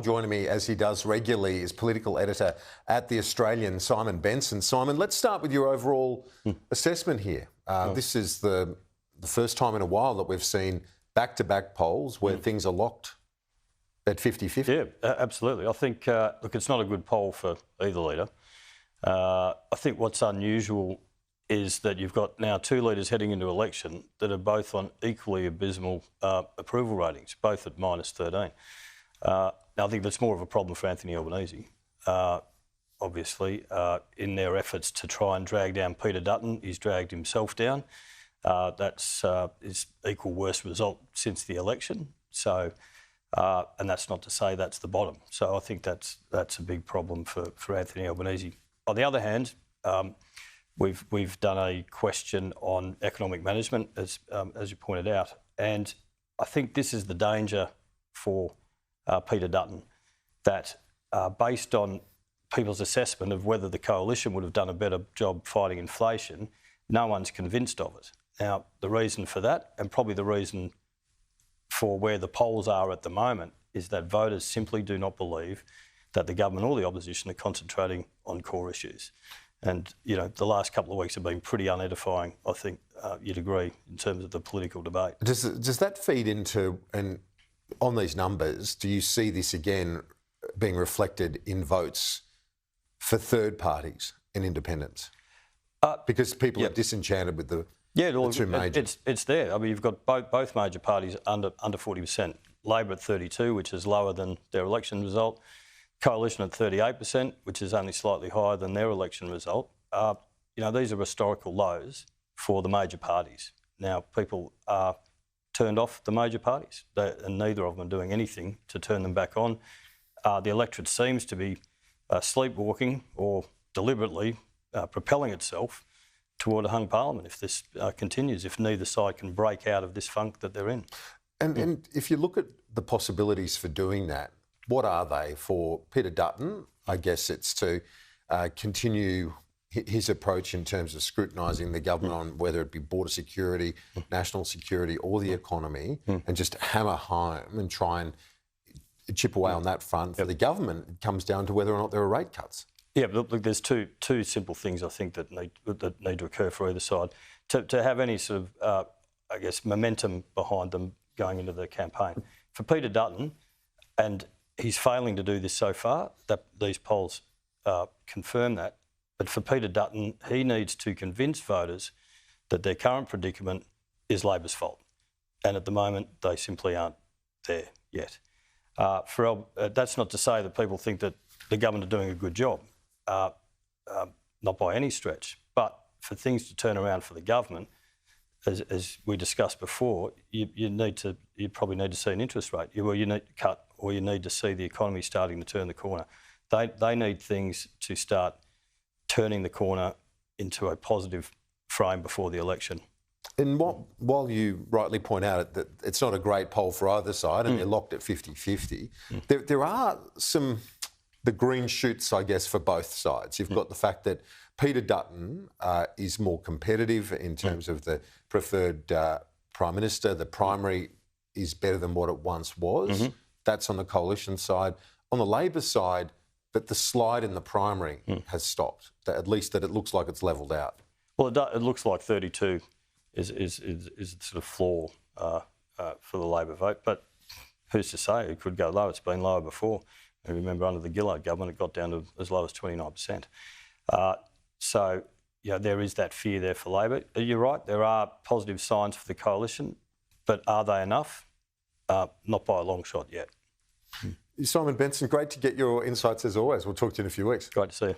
Joining me, as he does regularly, is political editor at The Australian, Simon Benson. Simon, let's start with your overall assessment here. This is the first time in a while that we've seen back-to-back polls where things are locked at 50-50. Yeah, absolutely. I think, look, it's not a good poll for either leader. I think what's unusual is that you've got now two leaders heading into election that are both on equally abysmal approval ratings, both at -13. Now, I think that's more of a problem for Anthony Albanese, obviously, in their efforts to try and drag down Peter Dutton. He's dragged himself down. That's his equal worst result since the election. So, and that's not to say that's the bottom. So I think that's a big problem for Anthony Albanese. On the other hand, we've done a question on economic management, as you pointed out, and I think this is the danger for Peter Dutton, that based on people's assessment of whether the coalition would have done a better job fighting inflation, no one's convinced of it. Now, the reason for that, and probably the reason for where the polls are at the moment, is that voters simply do not believe that the government or the opposition are concentrating on core issues. And, you know, the last couple of weeks have been pretty unedifying, I think you'd agree, in terms of the political debate. Does that feed into, and on these numbers, do you see this again being reflected in votes for third parties and independents? Because people are disenchanted with the two majors. It's there. I mean, you've got both major parties under 40%. Labor at 32%, which is lower than their election result. Coalition at 38%, which is only slightly higher than their election result. You know, these are historical lows for the major parties. Now, people are turned off the major parties, and neither of them are doing anything to turn them back on. The electorate seems to be sleepwalking or deliberately propelling itself toward a hung parliament if this continues, if neither side can break out of this funk that they're in. And if you look at the possibilities for doing that, what are they for Peter Dutton? I guess it's to continue his approach in terms of scrutinising the government on whether it be border security, national security or the economy, and just hammer home and try and chip away on that front. For the government, it comes down to whether or not there are rate cuts. Yeah, but look, there's two simple things I think that need to occur for either side. To have any sort of, I guess, momentum behind them going into the campaign. For Peter Dutton, and he's failing to do this so far, that these polls confirm that, but for Peter Dutton, he needs to convince voters that their current predicament is Labor's fault. And at the moment, they simply aren't there yet. That's not to say that people think that the government are doing a good job, not by any stretch. But for things to turn around for the government, as we discussed before, you probably need to see an interest rate. You need to cut, or you need to see the economy starting to turn the corner. They need things to start turning the corner into a positive frame before the election. And while you rightly point out that it's not a great poll for either side and they're locked at 50-50, there are the green shoots, I guess, for both sides. You've got the fact that Peter Dutton is more competitive in terms of the preferred Prime Minister. The primary is better than what it once was. That's on the coalition side. On the Labor side, but the slide in the primary has stopped, at least that it looks like it's levelled out. Well, it looks like 32 is the sort of floor for the Labor vote, but who's to say? It could go lower. It's been lower before. I remember under the Gillard government, it got down to as low as 29%. So, yeah, there is that fear there for Labor. You're right, there are positive signs for the coalition, but are they enough? Not by a long shot yet. Simon Benson, great to get your insights as always. We'll talk to you in a few weeks. Great to see you.